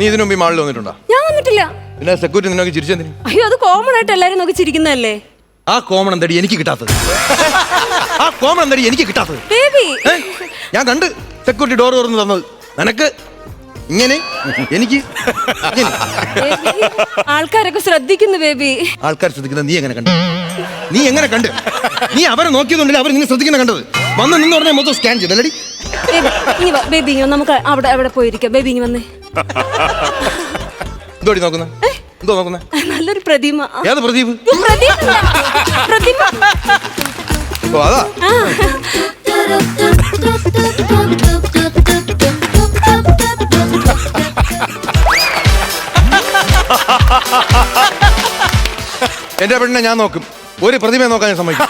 നീ ഇതിനു മുമ്പ് ഈ മാളിൽ വന്നിട്ടുണ്ടോ? ഞാൻ വന്നിട്ടില്ല. പിന്നെ സെക്യൂരിറ്റി നിന്നോക്കി ചിരിച്ചെന്തിന്? അയ്യോ, അത് കോമൺ ആയിട്ട് എല്ലാരും നോക്കി ചിരിക്കുന്നതല്ലേ. ആ കോമൺ എന്തടി എനിക്ക് കിട്ടാത്തത്? ആ കോമൺ എന്തടി എനിക്ക് കിട്ടാത്തത്? ബേബി, ഞാൻ കണ്ട് സെക്യൂരിറ്റി ഡോർ തുറന്ന് തന്നത്. നിനക്ക് ഇങ്ങനെ, എനിക്ക് ആൾക്കാരൊക്കെ ശ്രദ്ധിക്കുന്നു ബേബി. ആൾക്കാർ ശ്രദ്ധിക്കുന്നത് നീ എങ്ങനെ കണ്ടു? നീ എങ്ങനെ കണ്ട്? നീ അവരെ നോക്കിയതുകൊണ്ടല്ലേ അവർ നിന്നെ ശ്രദ്ധിക്കുന്ന കണ്ടത്. വന്ന് നിന്ന് പറഞ്ഞാൽ മൊത്തം സ്കാൻ ചെയ്തല്ലടി. ബേബി നമുക്ക് അവിടെ പോയിരിക്കാം. ബേബി ഇങ്ങ് വന്നേ. എന്തോടി നോക്കുന്ന? എന്തോ നോക്കുന്ന? നല്ലൊരു പ്രതിമ. ഏത് പ്രദീപ്? പ്രതിമ. ഓ അതാ. എന്റെ പെണ്ണിനെ ഞാൻ നോക്കും. ഒരു പ്രതിമയെ നോക്കാൻ ഞാൻ സമ്മതിക്കും.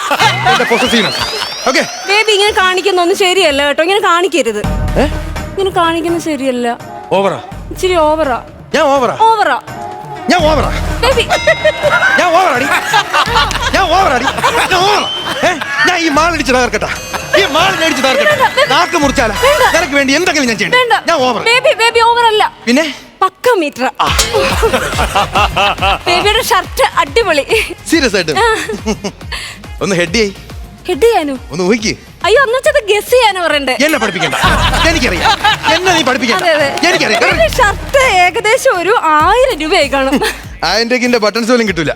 എന്റെ പൊസസീവ്നെസ്. ഓക്കേ ബേബി, ഇങ്ങനെ കാണിക്കുന്നൊന്നും ശരിയല്ല കേട്ടോ. ഇങ്ങനെ കാണിക്കരുത്. ഇങ്ങനെ കാണിക്കുന്നത് ശരിയല്ല. ഓവറാ? ഇച്ചിരി ഓവറാ. ഞാൻ ഓവറാ? ഓവറാ. ഞാൻ ഓവറാ? ബേബി, ഞാൻ ഓവറാടി. ഞാൻ ഓവറാടി. ഞാൻ ഈ മാളിടിച്ച് തകർക്കട്ടാ. ഈ മാളിടിച്ച് തകർക്കട്ടെ. നാക്ക് മുറിച്ചാലാ നിനക്ക് വേണ്ടി എന്തെങ്കിലും ഞാൻ ചെയ്യണ്ട. ഞാൻ ഓവർ. ബേബി ഓവറല്ല. പിന്നെ പക്ക മീറ്റർ. ബേബിയുടെ ഷർട്ട് അടിപൊളി. സീരിയസ് ആയിട്ട് ഒന്ന് ഹെഡ് ചെയ്യ്. ഹെഡ് ചെയ്യാനോ? ഒന്ന് ഊഹിക്ക്. അയ്യോ, അന്നത്തെ ഗസ് ചെയ്യാനോ പറയണ്ടേ? എന്നെ പഠിപ്പിക്കണ്ട. എനിക്കറിയാം. എന്നെ നീ പഠിപ്പിക്കണ്ട. എനിക്കറിയാം. ഷർട്ട് ഏകദേശം ഒരു 1000 രൂപയായി കാണും. 1000 രൂപ ബട്ടൺസ് പോലും കിട്ടൂല.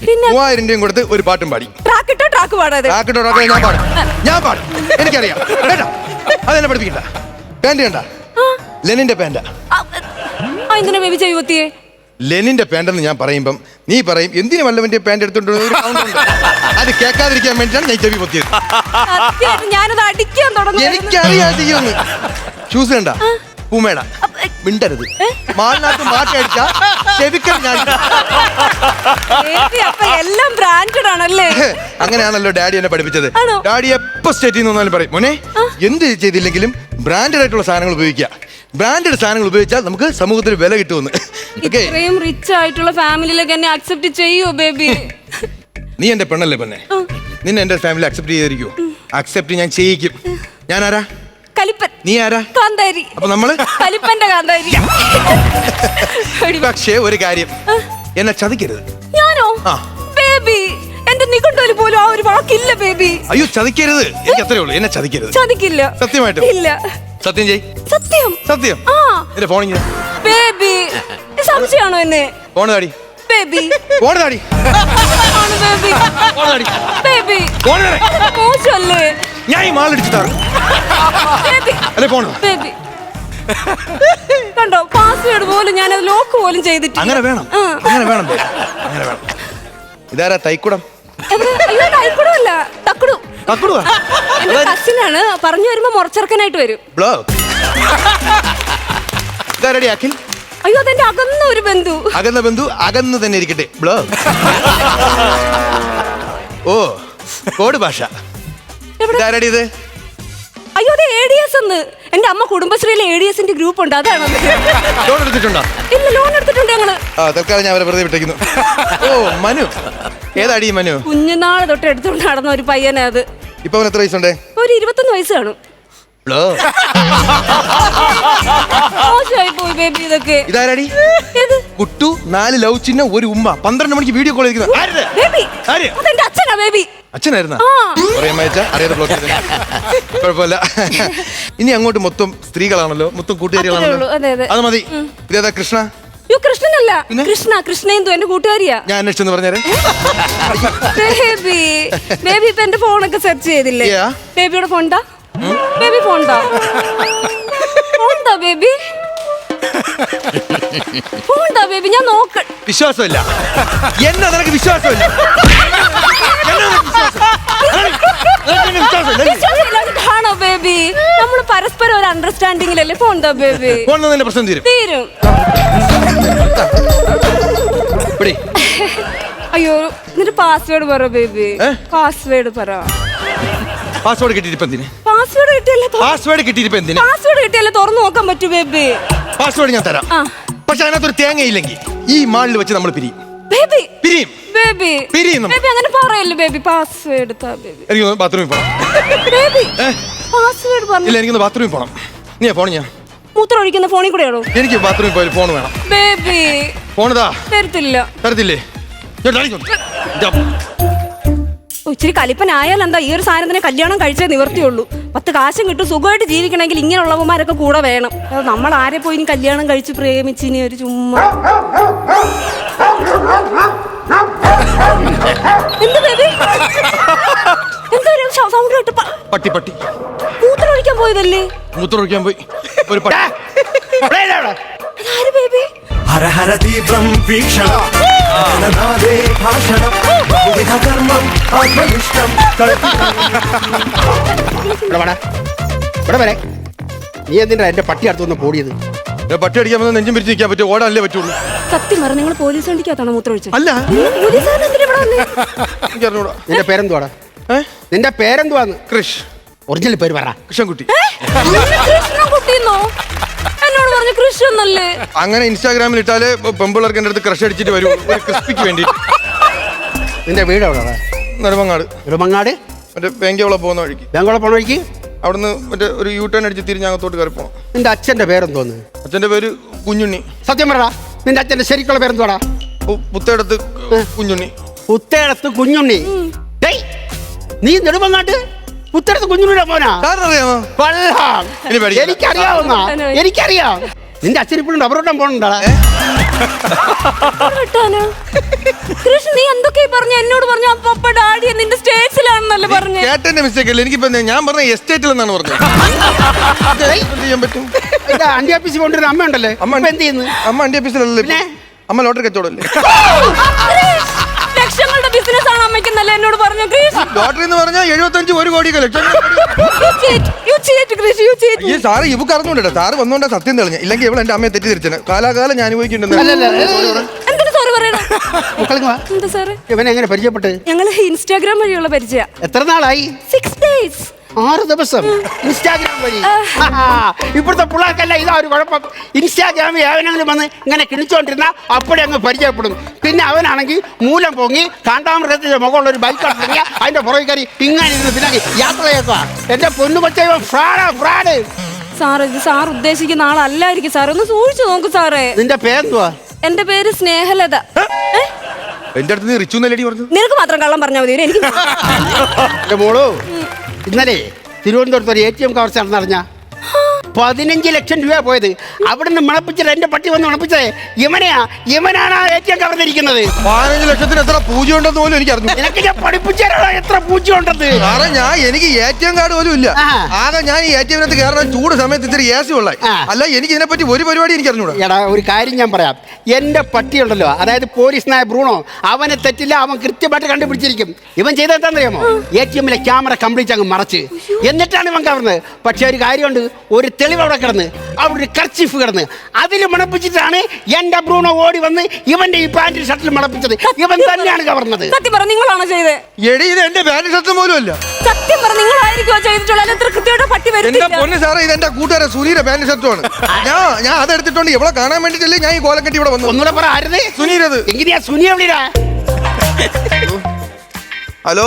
പിന്നെ 3000 രൂപയും കൊടുത്ത് ഒരു പാട്ടും പാടി. ട്രാക്ക് പാടാതെ. ഞാൻ പാടും. എനിക്കറിയാം. കേട്ടാ, അതെന്നെ പഠിപ്പിക്കണ്ട. പാന്റ് കണ്ട? ലെനിന്റെ പാന്റാ. എന്തിനാ ബേബി ചെയ്യുത്തിയേ? ലെനിന്റെ പാന്റെന്ന് ഞാൻ പറയുമ്പം നീ പറയും എന്തിനു വല്ലവന്റെ പാന്റ് എടുത്തോണ്ട് അത് കേൾക്കാതിരിക്കാൻ വേണ്ടിയാണ് ഞാൻ ചെവി പൊത്തിയത്. ഞാനത് അടിക്കാൻ തുടങ്ങി. എനിക്കറിയാം ചെയ്യുമെന്ന്. ഷൂസ് കണ്ട? പൂമേട. മിണ്ടരുത്. മാളിനകത്ത് മാറ്റടിച്ച ചെവിക്കൽ ഞാൻ. എല്ലാം ബ്രാൻഡഡ് ആണല്ലേ? അങ്ങനെയാണല്ലോ ഡാഡി എന്നെ പഠിപ്പിച്ചത്. ഡാഡി എപ്പോ സ്റ്റേറ്റിൽ നിന്ന് പറയും, മോനെ എന്ത് ചെയ്തില്ലെങ്കിലും ബ്രാൻഡഡ് ആയിട്ടുള്ള സാധനങ്ങൾ ഉപയോഗിക്കുക. ബ്രാൻഡഡ് സാധനങ്ങൾ ഉപയോഗിച്ചാൽ നമുക്ക് സമൂഹത്തിൽ വില കിട്ടുമെന്ന്. ഇത്രയും റിച്ച് ആയിട്ടുള്ള ഫാമിലിയിലൊക്കെ എന്നെ അക്സെപ്റ്റ് ചെയ്യോ ബേബി? നീ എന്റെ പെണ്ണല്ലേ പെണ്ണെ? നിന്നെ എന്റെ ഫാമിലി അക്സെപ്റ്റ് ചെയ്തിരിക്കുവോ? അക്സെപ്റ്റ് ഞാൻ ചെയ്യിക്കും. ഞാൻ ആരാ? കലിപ്പൻ. നീ ആരാ? കാന്താരി. അപ്പൊ നമ്മള് കലിപ്പന്റെ കാന്താരി. പക്ഷേ ഒരു കാര്യം, എന്നെ ചതിക്കരുത്. ഞാനോ? ബേബി, എന്റെ നിഘണ്ടുവിൽ പോലും ആ ഒരു വാക്കില്ല ബേബി. അയ്യോ ചതിക്കരുത്. എനിക്ക് അത്രേ ഉള്ളൂ. എന്നെ ചതിക്കരുത്. ചതിക്കില്ല. സത്യമായിട്ടും? ഇല്ല. സത്യം ചെയ്. സത്യം. സത്യം. എന്റെ ഫോണിങ് ബേബി, സംശയമാണോ എന്നെ? ഫോണ് താടി. ബേബി, ഫോണ് താടി. ബേബി, ബേബി, മോശമല്ലേ? ഞാൻ ഈ മാളിടിച്ചു താറും. അല്ലേ ഫോണ്? ബേബി കണ്ടോ, പാസ്വേഡ് പോലും ഞാൻ അത് ലോക്ക് പോലും ചെയ്തിട്ടില്ല. അങ്ങനെ വേണം. അങ്ങനെ വേണം. അങ്ങനെ വേണം. ഇതാരാ? തൈക്കുടം? തൈക്കുടമല്ല, തക്കുടു. തക്കുടുവാ? എന്റെ കസിനാണ്. പറഞ്ഞു വരുമ്പോ മുറച്ചെറുക്കനായിട്ട് വരും. ഇതാരടി? അഖിൽ? അയ്യോ, അതെന്റെ അകന്ന ഒരു ബന്ധു. അകന്ന ബന്ധു അകന്ന് തന്നെ ഇരിക്കട്ടെ. ഓ, കോഡ് ഭാഷ. ഇതാരടി ഇത്? അയ്യോ, അത് ADS എന്ന്. എന്റെ അമ്മ കുടുംബശ്രീയിലെ ADSന്റെ ഗ്രൂപ്പ് ഉണ്ട്. അതാണ്. ലോൺ എടുത്തിട്ടുണ്ടോ? ഇല്ല, ലോൺ എടുത്തിട്ടുണ്ട് ഞങ്ങള്. തൽക്കാലം ഞാൻ അവരെ വെറുതെ വിട്ടേക്കുന്നു. ഓ, മനു. ഏതാടി മനു? കുഞ്ഞുനാള് തൊട്ട് എടുത്തോണ്ട് നടന്ന ഒരു പയ്യനാ അത്. ഇപ്പൊ അവന് എത്ര വയസ്സുണ്ട്? ഒരു 21 വയസ്സ് കാണും. പോയി ബേബി. ഇതൊക്കെ ഇതാരടി? കുട്ടു 4 ലവ് ചിഹ്നം, ഒരു ഉമ്മ. 12 മണിക്ക് വീഡിയോ കോൾ അതെന്റെ അച്ഛനാ ബേബി. അച്ഛനായിരുന്നാ? അറിയാതെ ബ്ലോക്ക് ചെയ്ത. കുഴപ്പമില്ല. ഇനി അങ്ങോട്ട് മൊത്തം സ്ത്രീകളാണല്ലോ, മൊത്തം കൂട്ടുകാരികളാണല്ലോ. അത് മതി. ഇതേതാ? കൃഷ്ണ? കൃഷ്ണനല്ല, കൃഷ്ണേന്ദു എന്റെ കൂട്ടുകാരിയാ. ഞാൻ അന്വേഷിച്ചെന്ന് പറഞ്ഞേരെ. ബേബി, ബേബി ഇപ്പൊ എന്റെ ഫോണൊക്കെ സെർച്ച് ചെയ്തില്ലേ? ബേബിയുടെ ഫോണ്ടാ? ബേബി ഫോണ്ടാ? ഫോണ്ടാ ബേബി? ഫോണ്ടാ ബേബി? ഞാൻ നോക്ക. വിശ്വാസമില്ല. എന്നാ നിനക്ക് വിശ്വാസമില്ല? ആണോ ബേബി? നമ്മൾ പരസ്പരം ഒരു അണ്ടർസ്റ്റാൻഡിങ്ങിലല്ലേ? ഫോണ്ടാ ബേബി? ഫോണിന്റെ പ്രശ്നം തീരും. അയ്യോ, എന്നിട്ട് പാസ്വേഡ് പറ ബേബി. പാസ്വേഡ് പറ. പാസ്വേഡ് കിട്ടിയിട്ടിപ്പന്തിന്? പാസ്വേഡ് കിട്ടിയല്ലേ? പാസ്വേഡ് കിട്ടിയിട്ടിപ്പന്തിന്? പാസ്വേഡ് കിട്ടിയല്ലേ തുറന്നു നോക്കാൻ പറ്റൂ ബേബി. പാസ്വേഡ് ഞാൻ തരാം. പക്ഷെ അതിനകത്തൊരു തേങ്ങയില്ലെങ്കിൽ ഈ മാളിൽ വെച്ച് നമ്മൾ പിരിയും. പിരിയും ബേബി. ബേബി അങ്ങനെ പറയല്ലേ ബേബി. പാസ്വേഡ് താ ബേബി. എനിക്കൊന്ന് ബാത്റൂമിൽ പോണം. ബേബി പാസ്വേഡ് പറഞ്ഞു. ഇല്ല, എനിക്കൊന്ന് ബാത്റൂമിൽ പോണം. നീ ഫോൺ ഞാൻ മൂത്രം ഒഴിക്കുന്ന ഫോണിൽ കൂടെയാണോ? എനിക്ക് ബാത്റൂമിൽ പോയാൽ ഫോൺ വേണം. ബേബി ഫോണിതാ. തരത്തില്ല. തരത്തില്ലേ? ഇച്ചിരി കലിപ്പനായാൽ എന്താ? ഈ ഒരു സാധനത്തിനെ കല്യാണം കഴിച്ചേ നിവർത്തിയുള്ളൂ. 10 കാശും കിട്ടും. സുഖമായിട്ട് ജീവിക്കണമെങ്കിൽ ഇങ്ങനെയുള്ളവന്മാരൊക്കെ കൂടെ വേണം. നമ്മൾ ആരെ പോയി ഇനി കല്യാണം കഴിച്ച് പ്രേമിച്ച് ഇനി ഒരു ചുമ്മാ എന്താ ബേബി? എന്താ സൗണ്ട് കേട്ട്? പട്ടി പട്ടി മൂത്രം ഒഴിക്കാൻ പോയതല്ലേ? മൂത്രം ഒഴിക്കാൻ പോയി ഒരു പട്ടി. ആര് ബേബി? ഹര ഹര തീവ്രം വീക്ഷണം ഭാഷണം കർമ്മം ആത്മനിഷ്ഠം. ഇവിടെ വരെ നീ എന്തിനാ എന്റെ പട്ടി അടുത്തൊന്ന് പോടിയത്? പട്ടി അടിക്കാൻ വന്ന് നെഞ്ചും പിരിച്ച് നിൽക്കാൻ പറ്റും. ഓടാനല്ലേ പറ്റുള്ളൂ. സത്യം പറ, നിങ്ങൾ പോലീസ് വണ്ടിക്കകത്താണോ മൂത്രം ഒഴിച്ചത്? അല്ല, എനിക്കറിഞ്ഞൂടാ. നിന്റെ പേരെന്തുവാടാ? നിന്റെ പേരെന്തുവാന്ന്? കൃഷ്. ഒറിജിനൽ പേര് പറ. കൃഷ്ണൻകുട്ടി. കൃഷ്ണൻകുട്ടിന്നോ? എന്നോട് പറഞ്ഞു കൃഷ് എന്നല്ലേ? അങ്ങനെ ഇൻസ്റ്റാഗ്രാമിൽ ഇട്ടാല് പെമ്പിള്ളേർക്ക് എന്റെ അടുത്ത് ക്രഷ് അടിച്ചിട്ട് വരും, ഒരു ക്രിസ്പിക്ക് വേണ്ടി. നിന്റെ വീട് എവിടെ? നെടുമങ്ങാട്. നെടുമങ്ങാട് മറ്റേ വേങ്കോളം പോകുന്ന വഴിക്ക്. ബാങ്കോളം പോണ വഴിക്ക് അവിടുന്ന് മറ്റേ ഒരു യൂട്ടേൺ അടിച്ച് തിരിഞ്ഞകത്തോട്ട് കയറി പോകണം. നിന്റെ അച്ഛന്റെ പേരെന്തോന്ന്? അച്ഛന്റെ പേര് കുഞ്ഞുണ്ണി. സത്യം പറ, നിന്റെ അച്ഛന്റെ ശരിക്കുള്ള പേരെന്തോടാ? പുത്തേടത്ത് കുഞ്ഞുണ്ണി. പുത്തേടത്ത് കുഞ്ഞുണ്ണി. നീ നെടുമങ്ങാട്ട് പുത്തേടത്ത് കുഞ്ഞുണ്ണിയുടെ മോനാ? അറിയാമോ? കൊള്ളാം. ഇനി പേടിക്കണ്ട. എനിക്കറിയാവുന്ന എനിക്കറിയാം. നിന്റെ അച്ഛൻ ഇപ്പോഴും ഡബറോട്ടം പോകണ്ടാ? കൃഷ്ണ, നീ എന്തൊക്കെയാ പറഞ്ഞു? എന്നോട് പറഞ്ഞു പപ്പ ഡാഡി നിന്റെ സ്റ്റേറ്റ്സിലാണെന്നല്ലേ പറഞ്ഞു? കേട്ടന്റെ മിസ്റ്റേക്ക് അല്ലേ. എനിക്കിപ്പോ ഞാൻ പറഞ്ഞ എസ്റ്റേറ്റിൽ എന്നാണ് പറഞ്ഞത്. ചെയ്യാൻ പറ്റും. അണ്ടി ഓഫീസിൽ കൊണ്ടുവരുന്ന അമ്മ ഉണ്ടല്ലേ, അമ്മ എന്ത് ചെയ്യുന്നു? അമ്മ അണ്ടി ഓഫീസിലല്ലേ, അമ്മ ലോട്ടറി കച്ചവടല്ലേ. ലക്ഷങ്ങളുടെ ബിസിനസ് ആണ് അമ്മയ്ക്കെന്നല്ലേ എന്നോട് പറഞ്ഞു? ലോട്ടറി എന്ന് പറഞ്ഞാൽ 75 1 കോടി ലക്ഷം. ഈ സാറ് ഇവക്ക് അറിഞ്ഞൂടെ? സാറ് വന്നോണ്ടാ സത്യം തെളിഞ്ഞ. ഇല്ലെങ്കിൽ ഇവൾ എന്റെ അമ്മയെ തെറ്റിദ്ധരിച്ചത്. കാലാകാലം ഞാൻ ഇവനെ എങ്ങനെ പരിചയപ്പെട്ട്? ഞങ്ങൾ ഇൻസ്റ്റാഗ്രാം വഴിയുള്ള പരിചയ. എത്ര നാളായി? 6 days. 6 ദിവസം ഇൻസ്റ്റാഗ്രാം വഴി. ഇപ്പോഴത്തെ പിള്ളേർക്കല്ല ഇതാ ഒരു കുഴപ്പം. ഇൻസ്റ്റാഗ്രാമിൽ ഏവനെങ്കിലും വന്ന് ഇങ്ങനെ കിണിച്ചോണ്ടിരുന്ന അപ്പോഴേ അങ്ങ് പരിചയപ്പെടും. പിന്നെ അവനാണെങ്കിൽ മൂലം പൊങ്ങി കാണ്ടാമൃഗത്തിന്റെ മുഖമുള്ള ഒരു ബൈക്ക് ഇറങ്ങിയ അതിന്റെ പുറകെ കയറി ഇങ്ങനെ ഇരുന്ന് പിന്നെ യാത്രയേക്കുക. എന്റെ പൊന്നു കൊച്ചേ ഫ്രാഡ്. സാർ, ഇത് സാർ ഉദ്ദേശിക്കുന്ന ആളല്ലായിരിക്കും സാർ. ഒന്ന് സൂക്ഷിച്ചു നോക്കൂ സാറേ. നിന്റെ പേരെന്തുവാ? എന്റെ പേര് സ്നേഹലത. എന്റെ അടുത്ത് നീ റിച്ചു എന്നല്ലടി പറഞ്ഞു. നിനക്ക് മാത്രം കള്ളം പറഞ്ഞാൽ മതി. എനിക്ക് എന്റെ മോളു ഇന്നലെ തിരുവനന്തപുരത്ത് ഒരു ATM കവർച്ച നടന്നറിഞ്ഞ 15 ലക്ഷം രൂപ പോയത്. അവിടുന്ന് മണപ്പിച്ചിട്ട് എന്റെ പട്ടി വന്ന് മണപ്പിച്ചത് ഇവനാണ് ആ ATM കവർന്നിരിക്കുന്നത്. 15 ലക്ഷത്തിന് എത്ര പൂജ ഉണ്ടെന്ന് പോലും എനിക്ക് അറിഞ്ഞു. എനിക്ക് ഞാൻ പഠിപ്പിച്ചാലോ എത്ര പൂജ ഉണ്ടെന്ന്. എനിക്ക് ATM കാർഡ് പോലും ഇല്ല. ആകെ ഞാൻ ഈ ATM-നകത്ത് കയറാൻ ചൂട് സമയത്ത് ഇത്തിരി AC ഉള്ളായി. അല്ല, എനിക്ക് ഇതിനെപ്പറ്റി ഒരു പരിപാടി എനിക്ക് അറിഞ്ഞൂടാ. എടാ, ഒരു കാര്യം ഞാൻ പറയാം. എന്റെ പട്ടിയുണ്ടല്ലോ, അതായത് പോലീസ് നായ ബ്രൂണോ, അവനെ തെറ്റില്ല, അവൻ കൃത്യമായിട്ട് കണ്ടുപിടിച്ചിരിക്കും. ഇവൻ ചെയ്തെന്താണെന്നറിയാമോ? ATM-ലെ ക്യാമറ കംപ്ലീറ്റ് അങ്ങ് മറച്ച് എന്നിട്ടാണ് ഇവൻ കവർന്നത്. പക്ഷെ ഒരു കാര്യമുണ്ട്, ഒരു തെളിവ് അവിടെ കിടന്ന്, അവിടെ ഒരു കർച്ചീഫ് കിടന്ന്, അതിൽ മണപ്പിച്ചിട്ടാണ് എന്റെ ബ്രൂണോ ഓടി വന്ന് ഇവന്റെ ഈ പാന്റിൽ ഷർട്ടിൽ മണപ്പിച്ചത്. ഇവൻ തന്നെയാണ് കവർന്നത്. സത്യം പറ, നിങ്ങളാണോ ചെയ്തത്? എടി, ഇത് എന്റെ പാന്റ് ഷർട്ട് പോലും അല്ല. സത്യം പറ, നിങ്ങളായിരിക്കുമോ ചെയ്തിട്ടുള്ളത്? എത്ര കൃത്യമായിട്ട് പട്ടി എന്റെ പൊന്ന് സാറേ, ഇത് എന്റെ കൂട്ടുകാരൻ സുനീര പാന്റ് ഷർട്ടുമാണ്. ഞാൻ അതെടുത്തിട്ടുണ്ട്. ഇവളെ കാണാൻ വേണ്ടിട്ടല്ലേ ഞാൻ ഈ കോലക്കെട്ടി ഇവിടെ വന്നു. ഒന്നുകൂടെ പറ, ആരത്? സുനീരത്. എങ്ങനെയാ സുനിയ വിളിരാ? ഹലോ,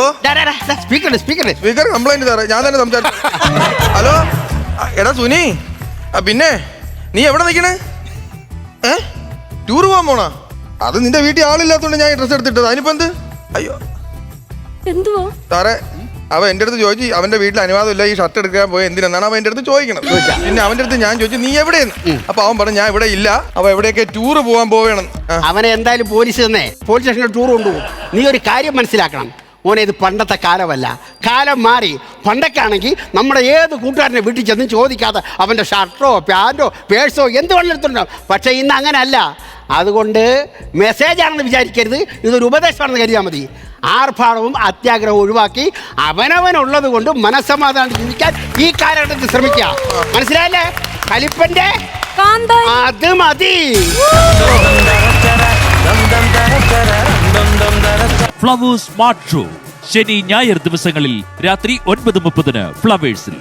സ്പീക്കർ കംപ്ലൈന്റ് സാറേ, ഞാൻ തന്നെ സംസാരിച്ചു. ഹലോ, എടാ സുനി, പിന്നെ നീ എവിടെ നിൽക്കണേ? ടൂർ പോകാൻ പോണാ? അത് നിന്റെ വീട്ടിൽ ആളില്ലാത്തോണ്ട് ഞാൻ ഡ്രസ് എടുത്തിട്ടത്. അതിനിപ്പോ എന്ത്? അയ്യോ എന്തുവാ സാറേ, അവൻ എന്റെ അടുത്ത് ചോദിച്ചു അവന്റെ വീട്ടിൽ അനുവാദമില്ല ഈ ഷർട്ട് എടുക്കാൻ പോയി എന്തിനാണ് അവൻ എന്റെ അടുത്ത് ചോദിക്കണം. പിന്നെ അവന്റെ അടുത്ത് ഞാൻ ചോദിച്ചു നീ എവിടെയെന്ന്. അപ്പൊ അവൻ പറഞ്ഞു ഞാൻ ഇവിടെ ഇല്ല, അവ എവിടെയൊക്കെ ടൂർ പോകാൻ പോവേണം. അവനെ എന്തായാലും പോലീസ് തന്നെ പോലീസ് സ്റ്റേഷനിൽ ടൂർ കൊണ്ടുപോകും. നീ ഒരു കാര്യം മനസ്സിലാക്കണം മോനെ, ഇത് പണ്ടത്തെ കാലമല്ല, കാലം മാറി. പണ്ടൊക്കെ ആണെങ്കിൽ നമ്മുടെ ഏത് കൂട്ടുകാരനെ വീട്ടിൽ ചെന്നും ചോദിക്കാതെ അവൻ്റെ ഷർട്ടോ പാൻറ്റോ പേഴ്സോ എന്ത് വേണമെങ്കിലും എടുത്തിട്ടുണ്ടാവും. പക്ഷേ ഇന്ന് അങ്ങനെയല്ല. അതുകൊണ്ട് മെസ്സേജാണെന്ന് വിചാരിക്കരുത്, ഇതൊരു ഉപദേശമാണെന്ന് കരുതിയാൽ മതി. ആർഭാടവും അത്യാഗ്രഹവും ഒഴിവാക്കി അവനവനുള്ളത് കൊണ്ട് മനസ്സമാധാനം ജീവിക്കാൻ ഈ കാലഘട്ടത്തിൽ ശ്രമിക്കുക. മനസ്സിലായല്ലേ? കലിപ്പന്റെ അത് മതി. ഫ്ലവേഴ്സ് സ്മാർട്ട് ഷോ ശനി ഞായർ ദിവസങ്ങളിൽ രാത്രി 9:30 ഫ്ലവേഴ്സിൽ.